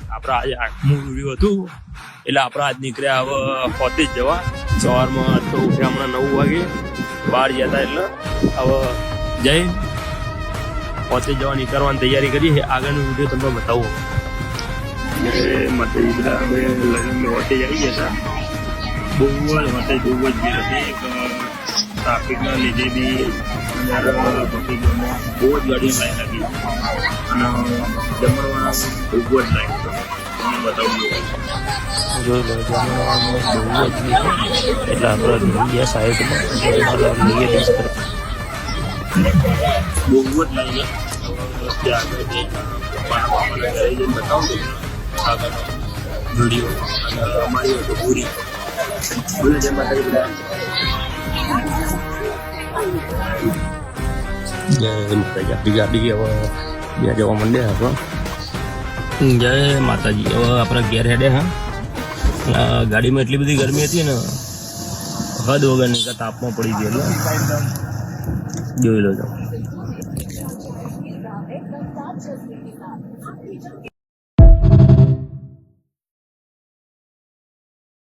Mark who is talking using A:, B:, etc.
A: આપણે આજે 8મું વિડીયો હતું એટલે આપણે આજ નીકળ્યા હવે પોતે જ જવા સવારમાં તો ઉઠ્યા હમણાં 9 વાગે બહાર ગયા હતા એટલે હવે જઈ પોતે જવા નીકળવાની તૈયારી કરી આગળનો વિડીયો તમને બતાવું માતાજી બધા અમે લગ્ન હોતે આવી ગયા હતા બહુ જ ભીડ હતી ટ્રાફિકના લીધે બી બહુ જ ગાડી લાઈન લાગી અને જમણવાળા બહુ જ લાઈન બતાવું જોઈ લો જમણવાળામાં બહુ જ એટલે આપણે ગયા સાઈડમાં બહુ જ લાઈન આગળ જઈને બતાવું આગળનો વિડીયો અને અમારી હતો પૂરી બોલે જય માતાજી બધા જય માતાજી ગાડી હવે ત્યાં જવા માંડ્યા આપણે જય માતાજી હવે આપણે ઘેર હેડે હા ગાડીમાં એટલી બધી ગરમી હતી ને હદ વગરની કે તાપમાં પડી ગયો એટલે જોઈ લો